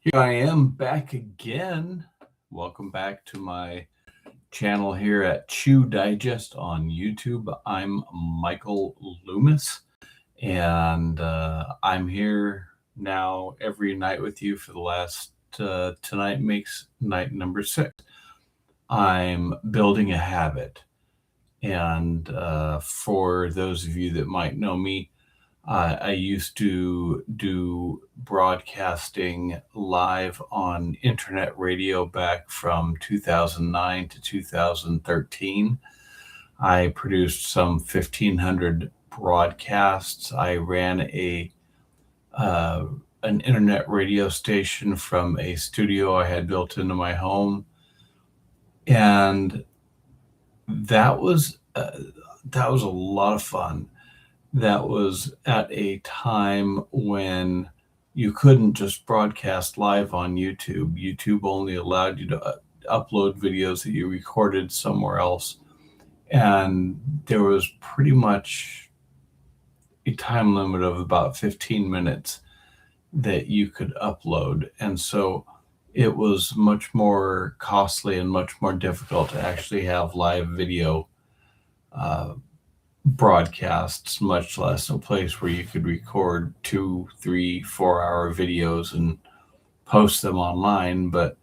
Here I am back again. Welcome back to my channel here at Chew Digest on YouTube. I'm Michael Loomis, and I'm here now every night with you for the last, tonight makes night number 6. I'm building a habit. And for those of you that might know me, I used to do broadcasting live on internet radio back from 2009 to 2013. I produced some 1,500 broadcasts. I ran uh, an internet radio station from a studio I had built into my home, and that was uh, that was a lot of fun. That was at a time when you couldn't just broadcast live on YouTube. YouTube only allowed you to upload videos that you recorded somewhere else. And there was pretty much a time limit of about 15 minutes that you could upload. And so it was much more costly and much more difficult to actually have live video uh, broadcasts, much less a place where you could record 2, 3, 4 hour videos and post them online. But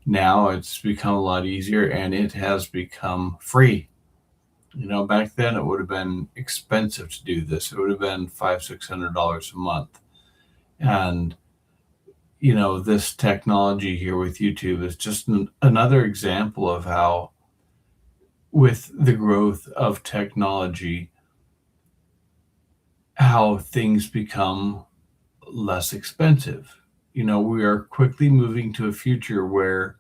now it's become a lot easier and it has become free. Back then it would have been expensive to do this. It would have been $500-$600 a month. And this technology here with YouTube is just another example of how, with the growth of technology, how things become less expensive. We are quickly moving to a future where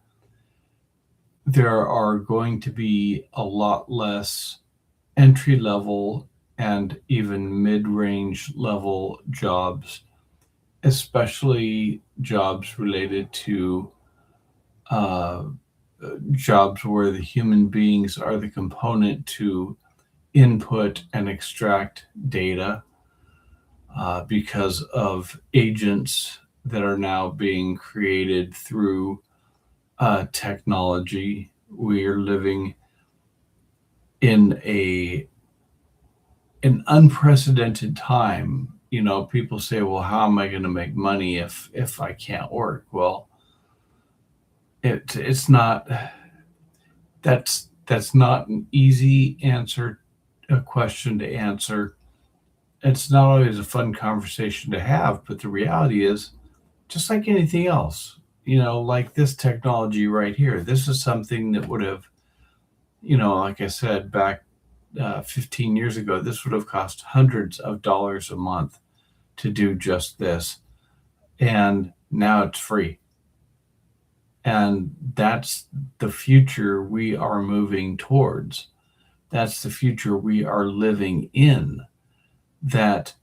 there are going to be a lot less entry level and even mid range level jobs, especially jobs related to uh, jobs where the human beings are the component to input and extract data, because of agents that are now being created through technology. We are living in an unprecedented time. People say, "Well, how am I going to make money if I can't work?" Well, it's not. That's not an easy a question to answer. It's not always a fun conversation to have, but the reality is, just like anything else, like this technology right here, this is something that would have, like I said, back 15 years ago, this would have cost hundreds of dollars a month to do just this. And now it's free. And that's the future we are moving towards. That's the future we are living in. That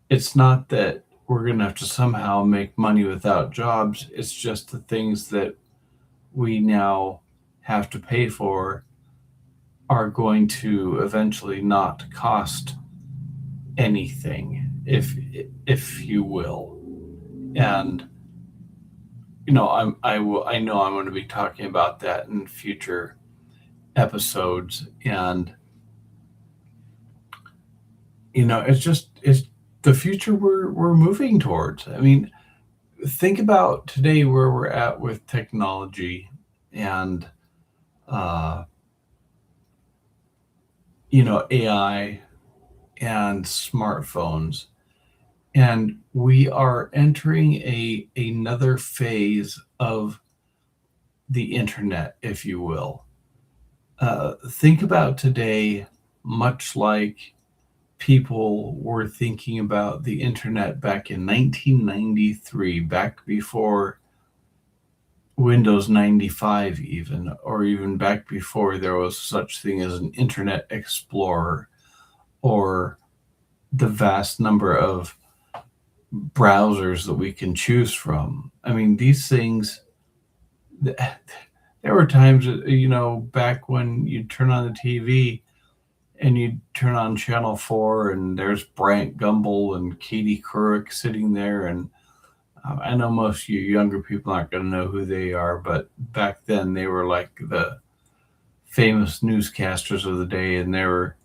it's not that we're going to have to somehow make money without jobs. It's just the things that we now have to pay for are going to eventually not cost anything, if you will. And I know I'm going to be talking about that in future episodes. And it's the future we're moving towards. I mean, think about today where we're at with technology and uh, AI and smartphones, and we are entering another phase of the internet, if you will. Think about today, much like people were thinking about the internet back in 1993, back before Windows 95, or even back before there was such thing as an Internet Explorer, or the vast number of browsers that we can choose from. I mean, these things, there were times, back when you'd turn on the TV and you'd turn on Channel 4 and there's Bryant Gumbel and Katie Couric sitting there, and I know most of you younger people aren't going to know who they are, but back then they were like the famous newscasters of the day, and they were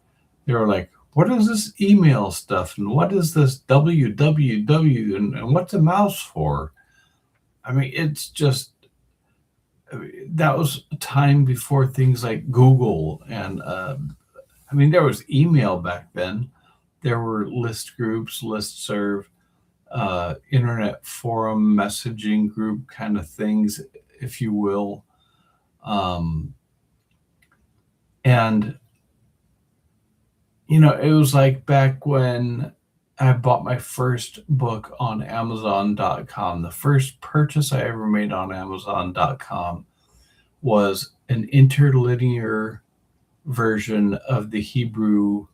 like, "What is this email stuff? And what is this www? And what's a mouse for?" I mean, it's just that was a time before things like Google and I mean, there was email back then. There were list groups, listserv, internet forum messaging group kind of things, if you will. Um, and, it was like back when I bought my first book on Amazon.com. The first purchase I ever made on Amazon.com was an interlinear version of the Hebrew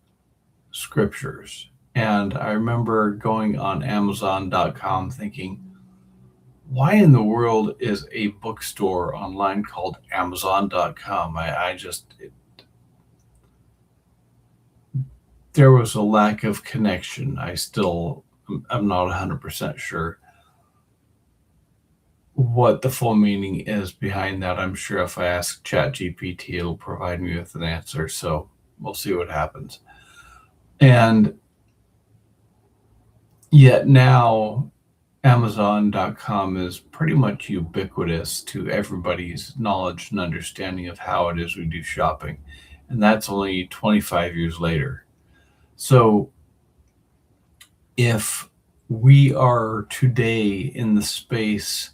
scriptures. And I remember going on Amazon.com thinking, why in the world is a bookstore online called Amazon.com? There was a lack of connection. I'm not 100% sure what the full meaning is behind that. I'm sure if I ask ChatGPT, it'll provide me with an answer. So we'll see what happens. And yet now Amazon.com is pretty much ubiquitous to everybody's knowledge and understanding of how it is we do shopping. And that's only 25 years later. So if we are today in the space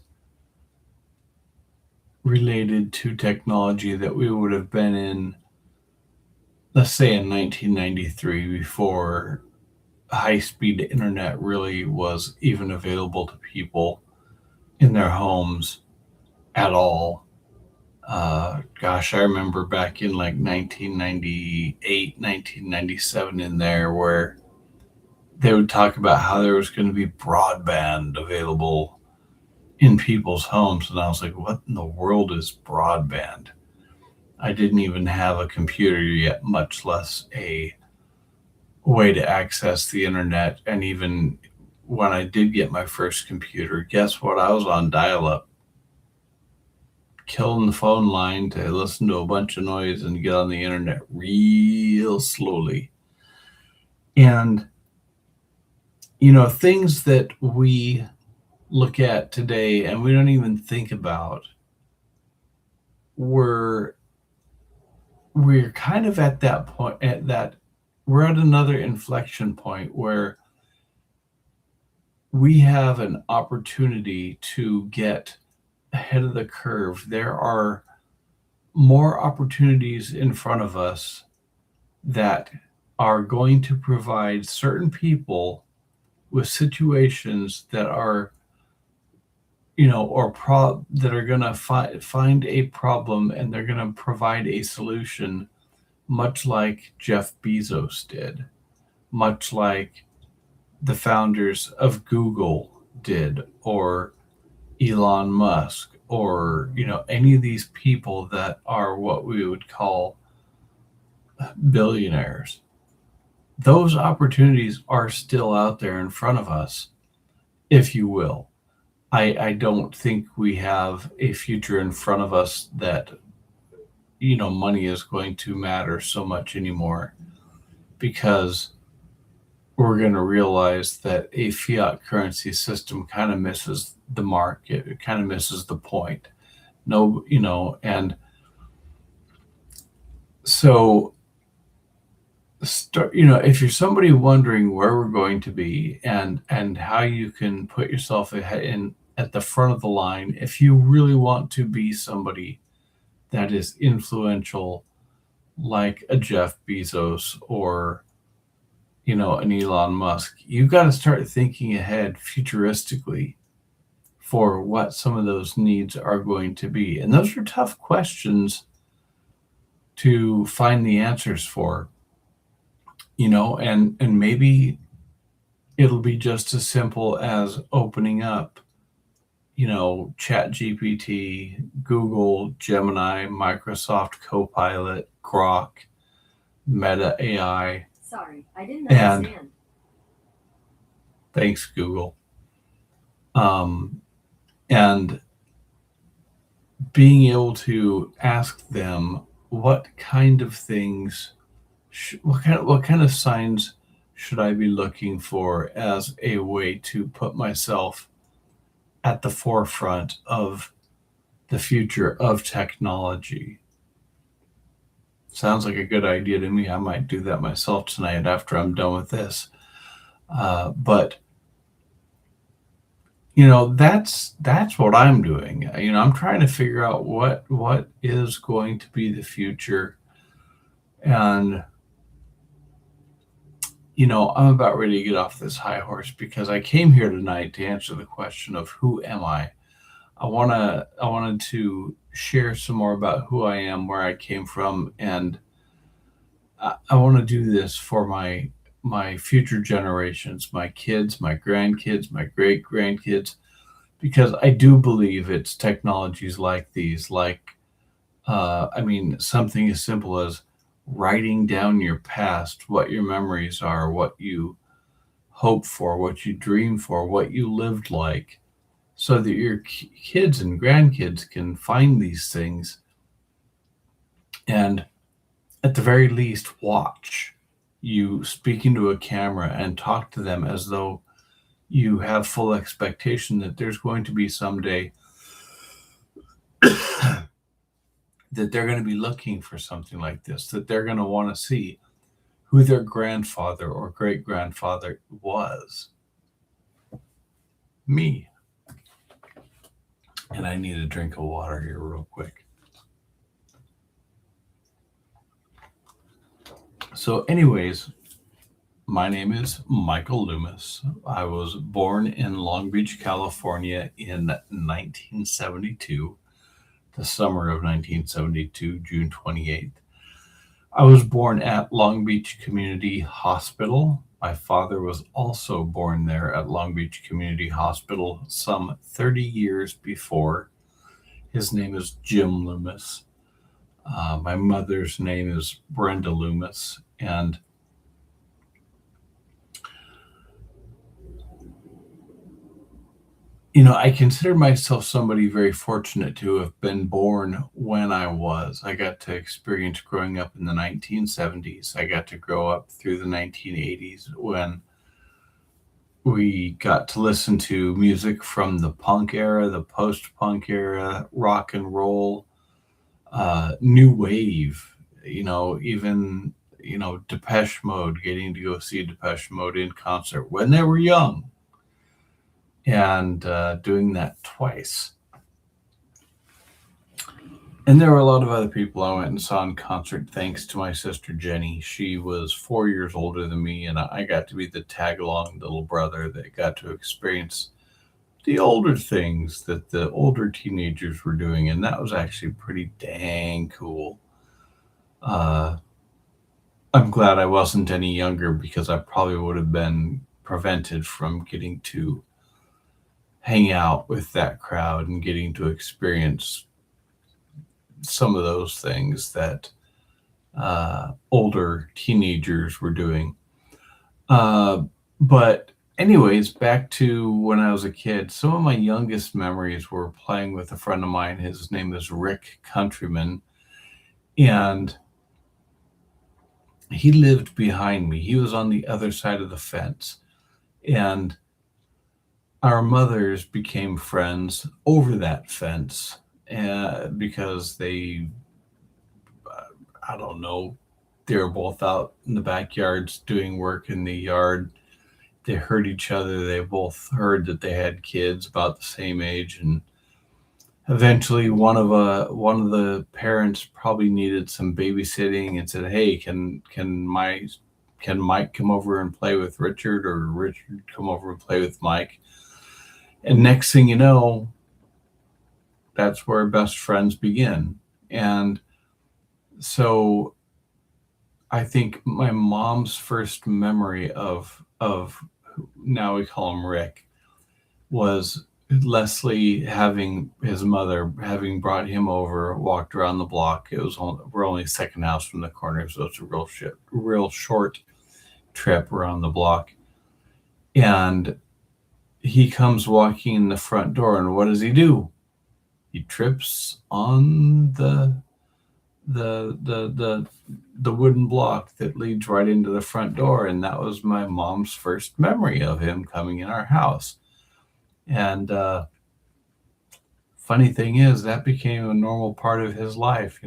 related to technology that we would have been in, let's say in 1993, before high-speed internet really was even available to people in their homes at all. Gosh, I remember back in like 1998, 1997 in there where they would talk about how there was going to be broadband available in people's homes. And I was like, what in the world is broadband? I didn't even have a computer yet, much less a way to access the internet. And even when I did get my first computer, guess what? I was on dial-up, killing the phone line to listen to a bunch of noise and get on the internet real slowly. And, things that we look at today and we don't even think about, we're kind of at that point, we're at another inflection point where we have an opportunity to get ahead of the curve. There are more opportunities in front of us that are going to provide certain people with situations that are, that are going to find a problem, and they're going to provide a solution, much like Jeff Bezos did, much like the founders of Google did, or Elon Musk, or any of these people that are what we would call billionaires. Those opportunities are still out there in front of us, if you will. I don't think we have a future in front of us that money is going to matter so much anymore, because we're going to realize that a fiat currency system kind of misses the mark. It kind of misses the point. And so if you're somebody wondering where we're going to be and how you can put yourself at the front of the line, if you really want to be somebody that is influential, like a Jeff Bezos or an Elon Musk, you've got to start thinking ahead futuristically for what some of those needs are going to be. And those are tough questions to find the answers for, and maybe it'll be just as simple as opening up, ChatGPT, Google, Gemini, Microsoft Copilot, Grok, Meta AI. Sorry, I didn't understand. Thanks, Google. um, and being able to ask them what kind of things, what kind of signs should I be looking for as a way to put myself at the forefront of the future of technology. Sounds like a good idea to me. I might do that myself tonight after I'm done with this. But that's what I'm doing. I'm trying to figure out what is going to be the future, and I'm about ready to get off this high horse because I came here tonight to answer the question of who am I. I wanted to share some more about who I am, where I came from, and I want to do this for my future generations, my kids, my grandkids, my great grandkids, because I do believe it's technologies like these, something as simple as writing down your past, what your memories are, what you hope for, what you dream for, what you lived like, so that your kids and grandkids can find these things and, at the very least, watch you speak into a camera and talk to them as though you have full expectation that there's going to be someday that they're going to be looking for something like this, that they're going to want to see who their grandfather or great grandfather was. Me. And I need a drink of water here, real quick. So, anyways, my name is Michael Loomis. I was born in Long Beach, California in 1972, the summer of 1972, June 28th. I was born at Long Beach Community Hospital. My father was also born there at Long Beach Community Hospital some 30 years before. His name is Jim Loomis. My mother's name is Brenda Loomis. And I consider myself somebody very fortunate to have been born when I was. I got to experience growing up in the 1970s. I got to grow up through the 1980s when we got to listen to music from the punk era, the post-punk era, rock and roll, new wave, even, Depeche Mode, getting to go see Depeche Mode in concert when they were young, and doing that twice. And there were a lot of other people I went and saw in concert thanks to my sister Jenny. She was 4 years older than me, and I got to be the tag along little brother that got to experience the older things that the older teenagers were doing. And that was actually pretty dang cool. I'm glad I wasn't any younger because I probably would have been prevented from getting to hang out with that crowd and getting to experience some of those things that older teenagers were doing. But anyways, back to when I was a kid, some of my youngest memories were playing with a friend of mine. His name is Rick Countryman, and he lived behind me. He was on the other side of the fence, and our mothers became friends over that fence, because I don't know, they were both out in the backyards doing work in the yard. They heard each other. They both heard that they had kids about the same age, and eventually one of the parents probably needed some babysitting and said, "Hey, can Mike come over and play with Richard, or Richard come over and play with Mike?" And next thing you know, that's where best friends begin. And so I think my mom's first memory of now we call him Rick, was Leslie having his mother having brought him over, walked around the block. We're only second house from the corner, so it's a real short trip around the block. And he comes walking in the front door, and what does he do? He trips on the wooden block that leads right into the front door, and that was my mom's first memory of him coming in our house. And funny thing is, that became a normal part of his life.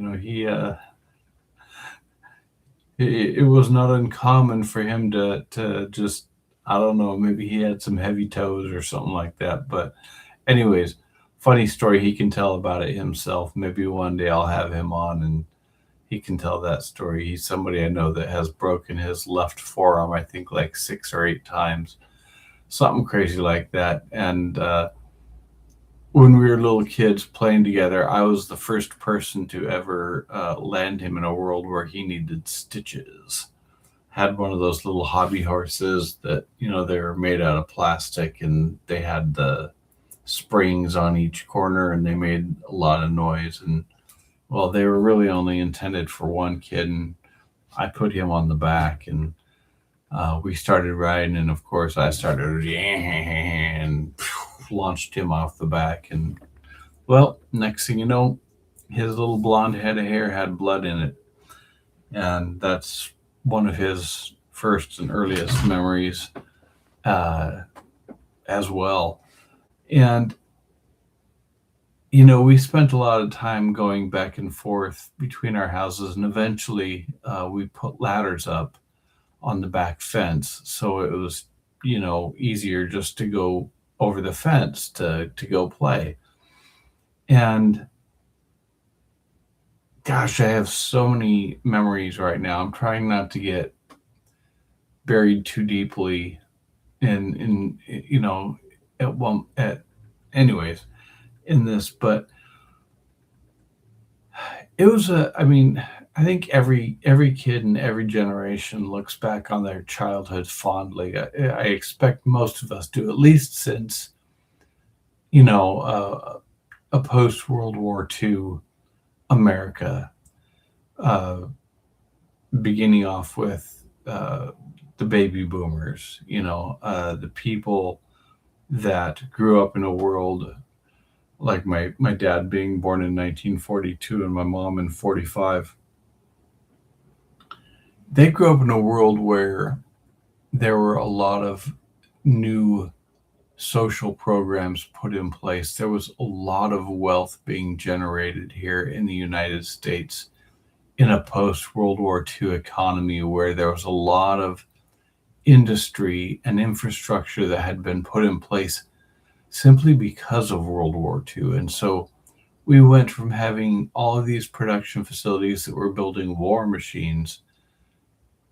It was not uncommon for him to just, I don't know, maybe he had some heavy toes or something like that. But anyways, funny story. He can tell about it himself. Maybe one day I'll have him on and he can tell that story. He's somebody I know that has broken his left forearm, I think like 6 or 8 times, something crazy like that. And when we were little kids playing together, I was the first person to ever land him in a world where he needed stitches. Had one of those little hobby horses that, they were made out of plastic, and they had the springs on each corner and they made a lot of noise. And well, they were really only intended for one kid, and I put him on the back, and we started riding, and of course I started and launched him off the back. And well, next thing you know, his little blonde head of hair had blood in it, and that's one of his first and earliest memories uh, as well. And we spent a lot of time going back and forth between our houses, and eventually we put ladders up on the back fence, so it was easier just to go over the fence to go play. And gosh, I have so many memories right now. I'm trying not to get buried too deeply in at one at anyways in this. But it was I mean, I think every kid in every generation looks back on their childhood fondly. I expect most of us do, at least since you know a post World War II America, uh, beginning off with uh, the baby boomers. The people that grew up in a world like my dad being born in 1942 and my mom in 45. They grew up in a world where there were a lot of new social programs put in place. There was a lot of wealth being generated here in the United States in a post World War II economy where there was a lot of industry and infrastructure that had been put in place simply because of World War II. And so we went from having all of these production facilities that were building war machines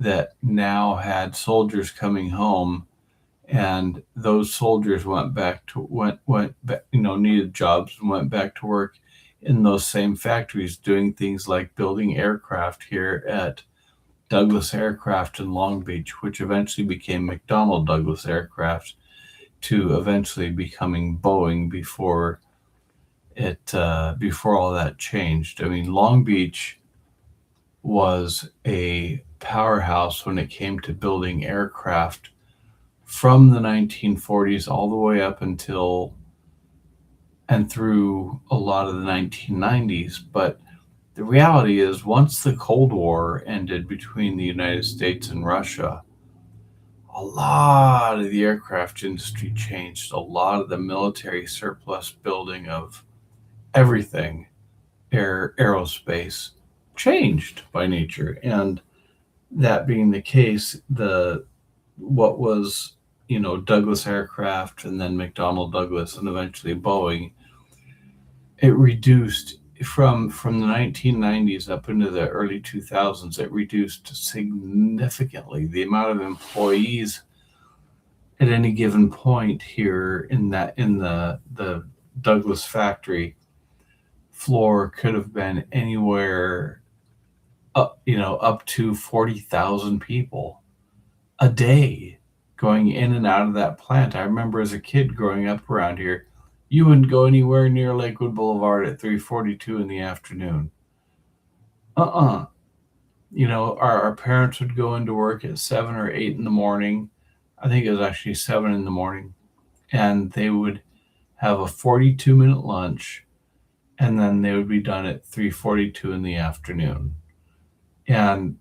that now had soldiers coming home, and those soldiers went back to went back, needed jobs and went back to work in those same factories doing things like building aircraft here at Douglas Aircraft in Long Beach, which eventually became McDonnell Douglas Aircraft, to eventually becoming Boeing before all that changed. I mean, Long Beach was a powerhouse when it came to building aircraft from the 1940s all the way up until and through a lot of the 1990s. But the reality is, once the Cold War ended between the United States and Russia, a lot of the aircraft industry changed. A lot of the military surplus building of everything, aerospace, changed by nature. And that being the case, what was Douglas Aircraft and then McDonnell Douglas and eventually Boeing, it reduced from the 1990s up into the early 2000s. It reduced significantly the amount of employees at any given point here in the Douglas factory floor could have been anywhere up to 40,000 people a day going in and out of that plant. I remember as a kid growing up around here, you wouldn't go anywhere near Lakewood Boulevard at 3:42 in the afternoon. Our parents would go into work at 7 or 8 in the morning. I think it was actually 7 in the morning. and they would have a 42-minute lunch, and then they would be done at 3:42 in the afternoon. And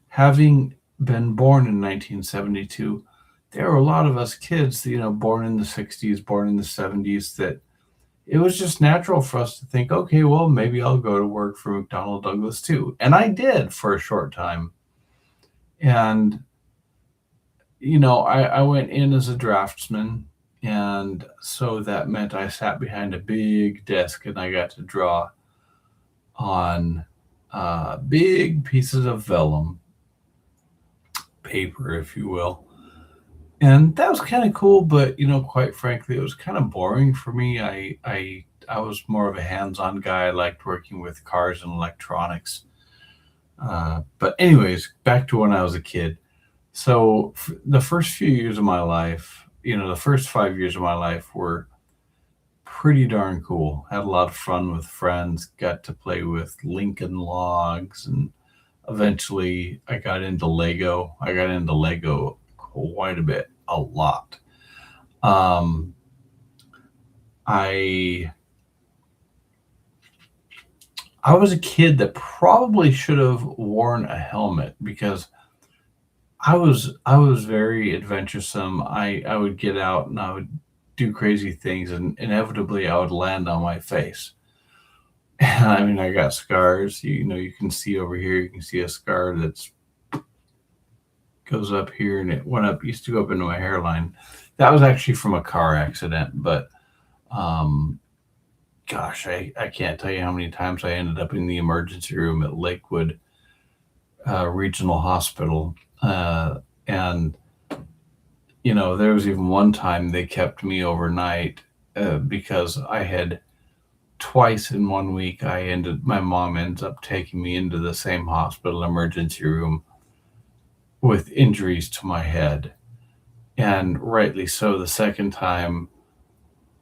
having been born in 1972, there were a lot of us kids, born in the 60s, born in the 70s, that it was just natural for us to think, okay, well, maybe I'll go to work for McDonnell Douglas too. And I did for a short time. And, I went in as a draftsman. And so that meant I sat behind a big desk and I got to draw on big pieces of vellum paper, if you will. And that was kind of cool, but quite frankly, it was kind of boring for me. I was more of a hands-on guy. I liked working with cars and electronics. But anyways, back to when I was a kid. So the first few years of my life, the first 5 years of my life were pretty darn cool. Had a lot of fun with friends, got to play with Lincoln Logs, and eventually I got into Lego. I got into Lego quite a bit, a lot. Um, I was a kid that probably should have worn a helmet because I was very adventuresome. I would get out and I would do crazy things, and inevitably I would land on my face. And I mean, I got scars. You can see over here. You can see a scar that's goes up here, and it went up. Used to go up into my hairline. That was actually from a car accident, but gosh, I can't tell you how many times I ended up in the emergency room at Lakewood Regional Hospital. And there was even one time they kept me overnight because I had twice in 1 week. My mom ends up taking me into the same hospital emergency room with injuries to my head. And rightly so. The second time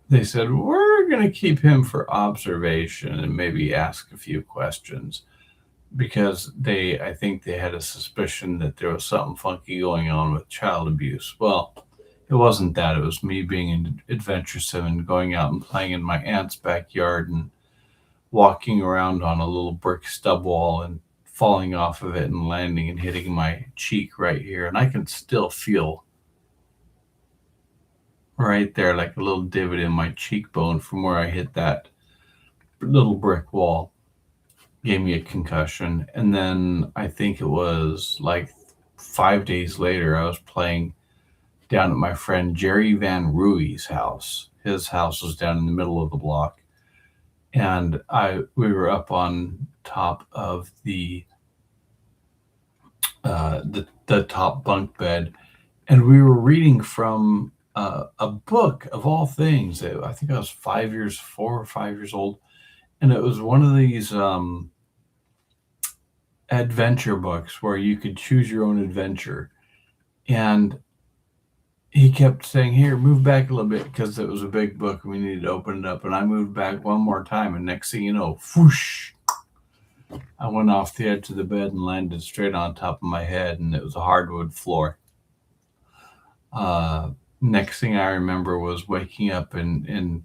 they said, we're going to keep him for observation and maybe ask a few questions, because I think they had a suspicion that there was something funky going on with child abuse. Well, it wasn't that. It was me being adventuresome and going out and playing in my aunt's backyard and walking around on a little brick stub wall and falling off of it and landing and hitting my cheek right here. And I can still feel right there like a little divot in my cheekbone from where I hit that little brick wall. Gave me a concussion. And then I think it was like 5 days later, I was playing down at my friend Jerry Van Rui's house. His house was down in the middle of the block. And we were up on top of the top bunk bed, and we were reading from a book of all things. I think I was 4 or 5 years old, and it was one of these adventure books where you could choose your own adventure. And he kept saying, here, move back a little bit, because it was a big book and we needed to open it up. And I moved back one more time, and next thing you know, whoosh, I went off the edge of the bed and landed straight on top of my head, and it was a hardwood floor. Next thing I remember was waking up in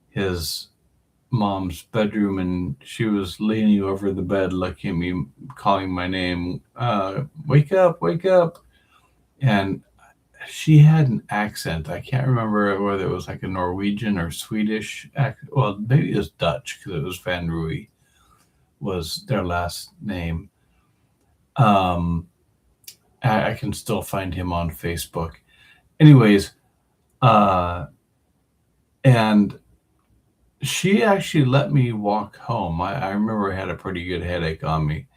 his mom's bedroom, and she was leaning over the bed looking at me, calling my name, wake up, wake up. And she had an accent. I can't remember whether it was like a Norwegian or Swedish accent. Well, maybe it was Dutch, because it was Van Rooy was their last name. I can still find him on Facebook. Anyways, and she actually let me walk home. I remember I had a pretty good headache on me.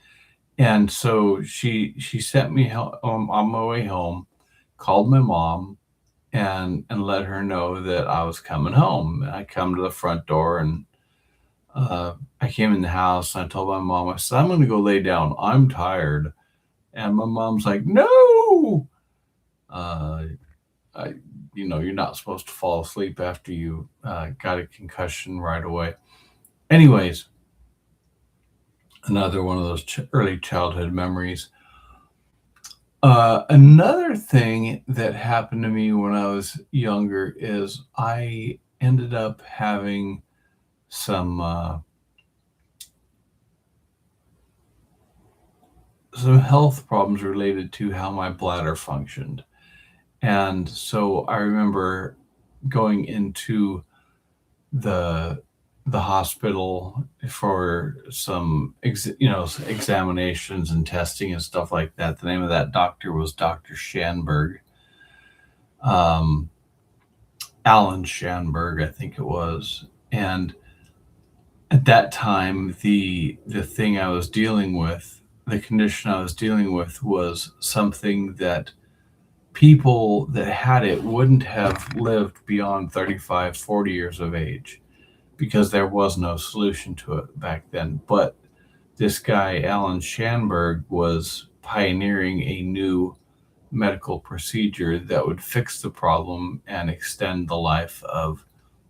And so she sent me home on my way home, called my mom, and let her know that I was coming home. I come to the front door, and I came in the house, and I told my mom, I said, I'm going to go lay down. I'm tired. And my mom's like, no, you're not supposed to fall asleep after you got a concussion right away. Anyways, another one of those early childhood memories. Another thing that happened to me when I was younger is I ended up having some health problems related to how my bladder functioned. And so I remember going into the the hospital for some examinations and testing and stuff like that. The name of that doctor was Dr. Schanberg, um, Alan Schanberg, I think it was. And at that time, the thing I was dealing with, the condition I was dealing with, was something that people that had it wouldn't have lived beyond 35, 40 years of age because there was no solution to it back then. But this guy, Alan Schanberg, was pioneering a new medical procedure that would fix the problem and extend the life of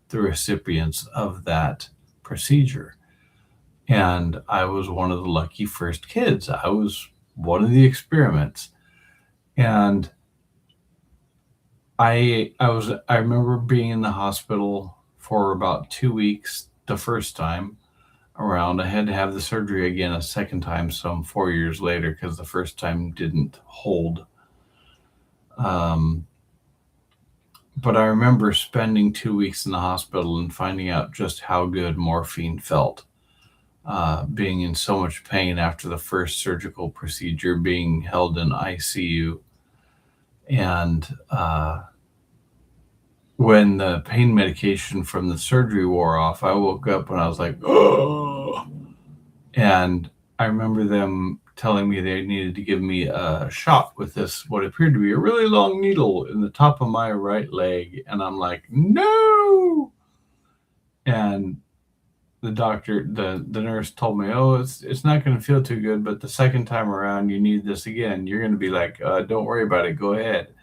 the recipients of that procedure. And I was one of the lucky first kids. I was one of the experiments. And I remember being in the hospital for about 2 weeks the first time around. I had to have the surgery again a second time some 4 years later because the first time didn't hold. Um, but I remember spending 2 weeks in the hospital and finding out just how good morphine felt. Being in so much pain after the first surgical procedure, being held in ICU, and when the pain medication from the surgery wore off, I woke up and I was like, oh. And I remember them telling me they needed to give me a shot with this, what appeared to be a really long needle in the top of my right leg. And I'm like, no. And the nurse told me, oh, it's not going to feel too good, but the second time around, you need this again. You're going to be like, don't worry about it. Go ahead.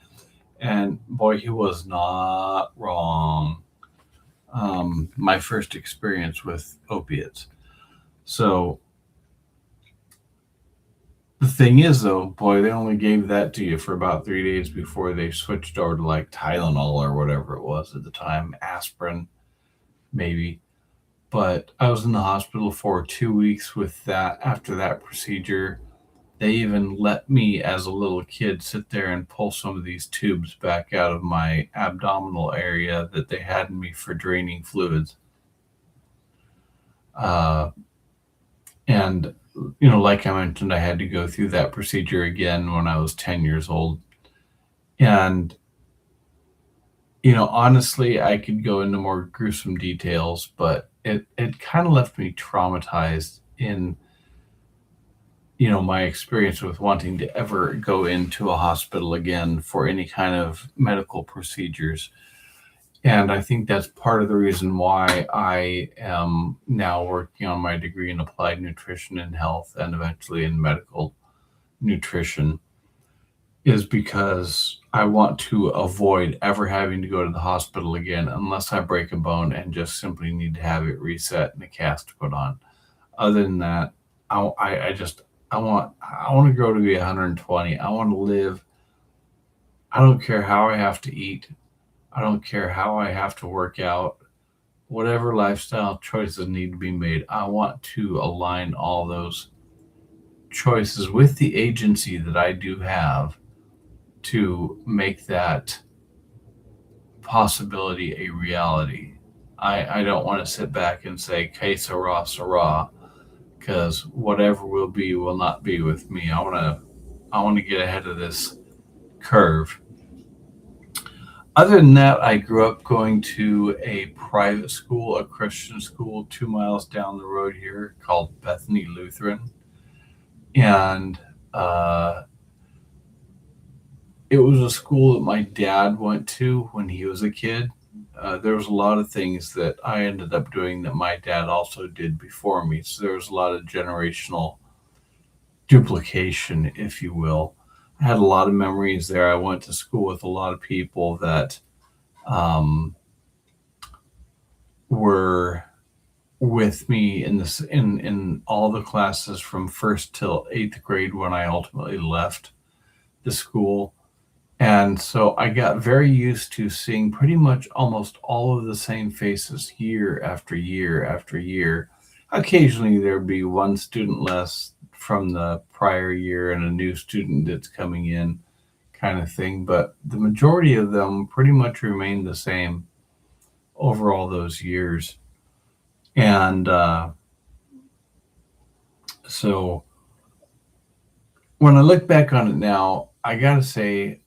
And boy, he was not wrong. My first experience with opiates. So the thing is, though, boy, they only gave that to you for about 3 days before they switched over to like Tylenol or whatever it was at the time, aspirin, maybe. But I was in the hospital for 2 weeks with that. After that procedure, they even let me, as a little kid, sit there and pull some of these tubes back out of my abdominal area that they had in me for draining fluids. Uh, and, like I mentioned, I had to go through that procedure again when I was 10 years old. And, honestly, I could go into more gruesome details, but it kind of left me traumatized in my experience with wanting to ever go into a hospital again for any kind of medical procedures. And I think that's part of the reason why I am now working on my degree in applied nutrition and health and eventually in medical nutrition, is because I want to avoid ever having to go to the hospital again unless I break a bone and just simply need to have it reset and a cast put on. Other than that, I want to grow to be 120. I want to live. I don't care how I have to eat. I don't care how I have to work out. Whatever lifestyle choices need to be made, I want to align all those choices with the agency that I do have to make that possibility a reality. I don't want to sit back and say, que sera, sera, because whatever will be will not be with me. I want to get ahead of this curve. Other than that, I grew up going to a private school, a Christian school 2 miles down the road here called Bethany Lutheran. And it was a school that my dad went to when he was a kid. There was a lot of things that I ended up doing that my dad also did before me. So there was a lot of generational duplication, if you will. I had a lot of memories there. I went to school with a lot of people that were with me in all the classes from first till eighth grade when I ultimately left the school. And so I got very used to seeing pretty much almost all of the same faces year after year after year. Occasionally there'd be one student less from the prior year and a new student that's coming in, kind of thing. But the majority of them pretty much remained the same over all those years. And so when I look back on it now, I gotta say,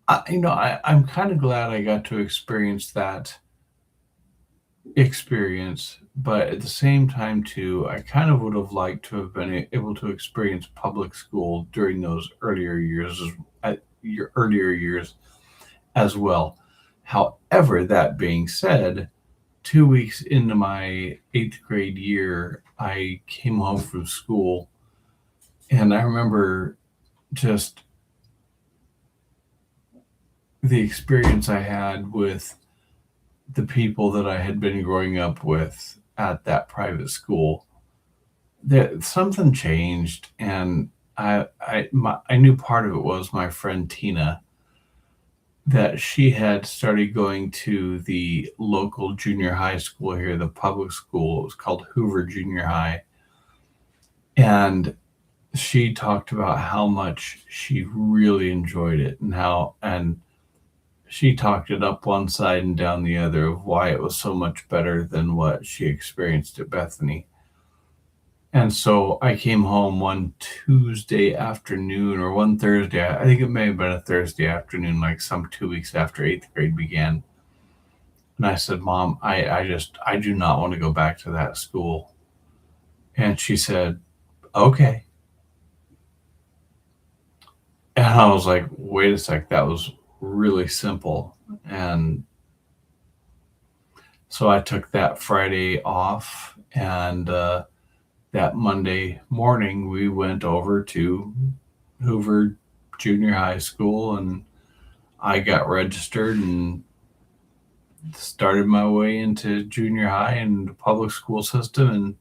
I'm kind of glad I got to experience that experience, but at the same time, too, I kind of would have liked to have been able to experience public school during those earlier years as well. However, that being said, 2 weeks into my eighth grade year, I came home from school, and I remember just the experience I had with the people that I had been growing up with at that private school. That something changed, and I knew part of it was my friend Tina, that she had started going to the local junior high school here, the public school. It was called Hoover Junior High, and she talked about how much she really enjoyed it, and she talked it up one side and down the other of why it was so much better than what she experienced at Bethany. And so I came home one Tuesday afternoon or one Thursday. I think it may have been a Thursday afternoon, like some 2 weeks after eighth grade began. And I said, Mom, I do not want to go back to that school. And she said, okay. And I was like, wait a sec, that was really simple. And so I took that Friday off, and that Monday morning, we went over to Hoover Junior High School, and I got registered and started my way into junior high and the public school system. And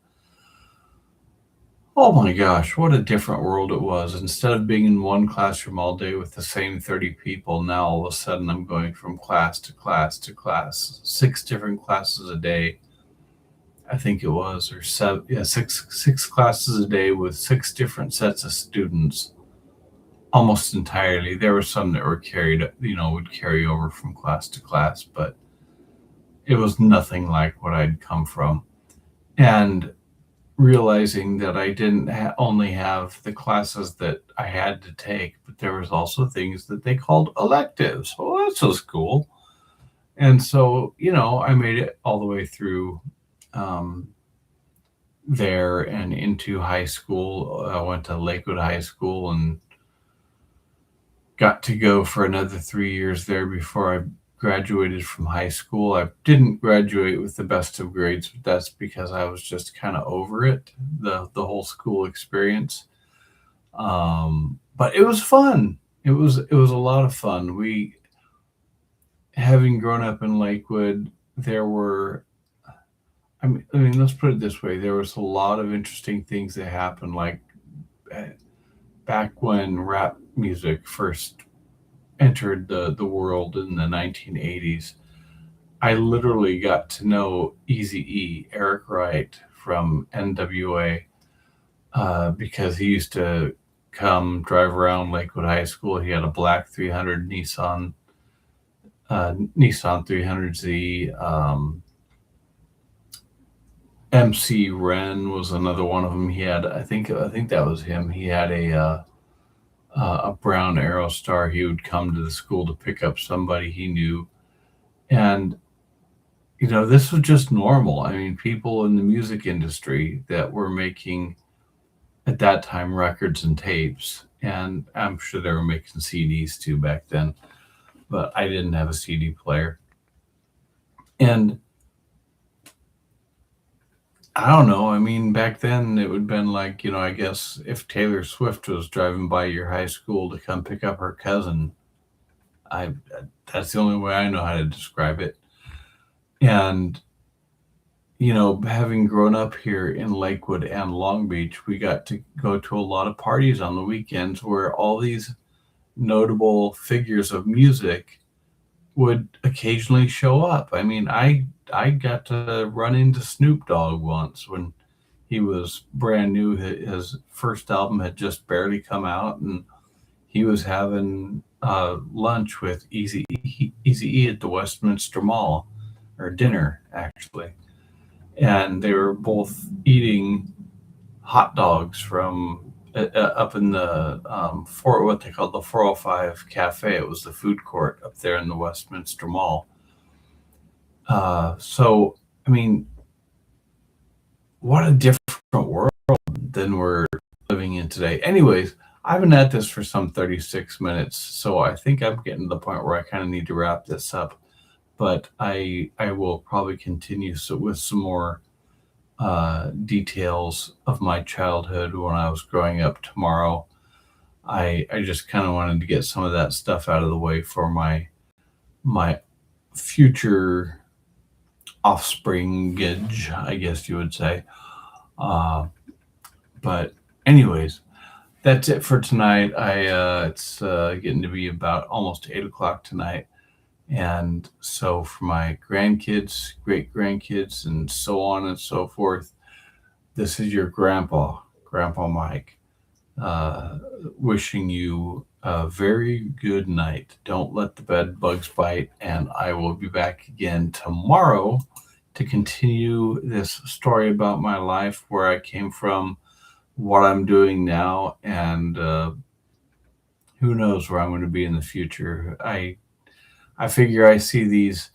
oh my gosh, what a different world it was. Instead of being in one classroom all day with the same 30 people, now all of a sudden I'm going from class to class to class, 6 different classes a day. I think it was, or seven, yeah, six classes a day with 6 different sets of students, almost entirely. There were some that were would carry over from class to class, but it was nothing like what I'd come from. And realizing that I didn't only have the classes that I had to take, but there was also things that they called electives. Well, that's so cool. And so, I made it all the way through um, there and into high school. I went to Lakewood High School and got to go for another 3 years there before I graduated from high school. I didn't graduate with the best of grades, but that's because I was just kind of over it, the whole school experience. But it was fun. It was a lot of fun. Having grown up in Lakewood, there were I mean, let's put it this way: there was a lot of interesting things that happened, like uh, back when rap music first entered the world in the 1980s. I literally got to know Eazy-E, Eric Wright from NWA, because he used to come drive around Lakewood High School. He had a black 300 Nissan 300Z. MC Ren was another one of them. He had, I think that was him. He had a brown Aerostar. He would come to the school to pick up somebody he knew, and this was just normal. I mean, people in the music industry that were making at that time records and tapes, and I'm sure they were making CDs too back then, but I didn't have a CD player. And I don't know. I mean, back then it would have been like, I guess if Taylor Swift was driving by your high school to come pick up her cousin, I that's the only way I know how to describe it. And having grown up here in Lakewood and Long Beach, we got to go to a lot of parties on the weekends where all these notable figures of music would occasionally show up. I mean, I got to run into Snoop Dogg once when he was brand new. His first album had just barely come out, and he was having lunch with Easy E at the Westminster Mall, or dinner actually, and they were both eating hot dogs from up in the for what they called the 405 Cafe. It was the food court up there in the Westminster Mall. So I mean, what a different world than we're living in today. Anyways, I've been at this for some 36 minutes, so I think I'm getting to the point where I kind of need to wrap this up. But I will probably continue with some more details of my childhood when I was growing up tomorrow. I just kind of wanted to get some of that stuff out of the way for my future offspringage, I guess you would say. But anyways, that's it for tonight. It's getting to be about almost 8 o'clock tonight. And so for my grandkids, great grandkids, and so on and so forth, this is your Grandpa Mike, wishing you a very good night. Don't let the bed bugs bite. And I will be back again tomorrow to continue this story about my life, where I came from, what I'm doing now, and who knows where I'm going to be in the future. I figure I see these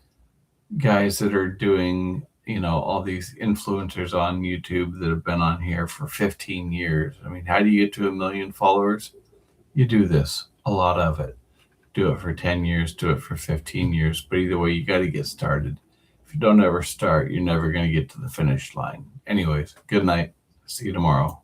guys that are doing, all these influencers on YouTube that have been on here for 15 years. I mean, how do you get to 1 million followers? You do this, a lot of it. Do it for 10 years, do it for 15 years. But either way, you got to get started. If you don't ever start, you're never going to get to the finish line. Anyways, good night. See you tomorrow.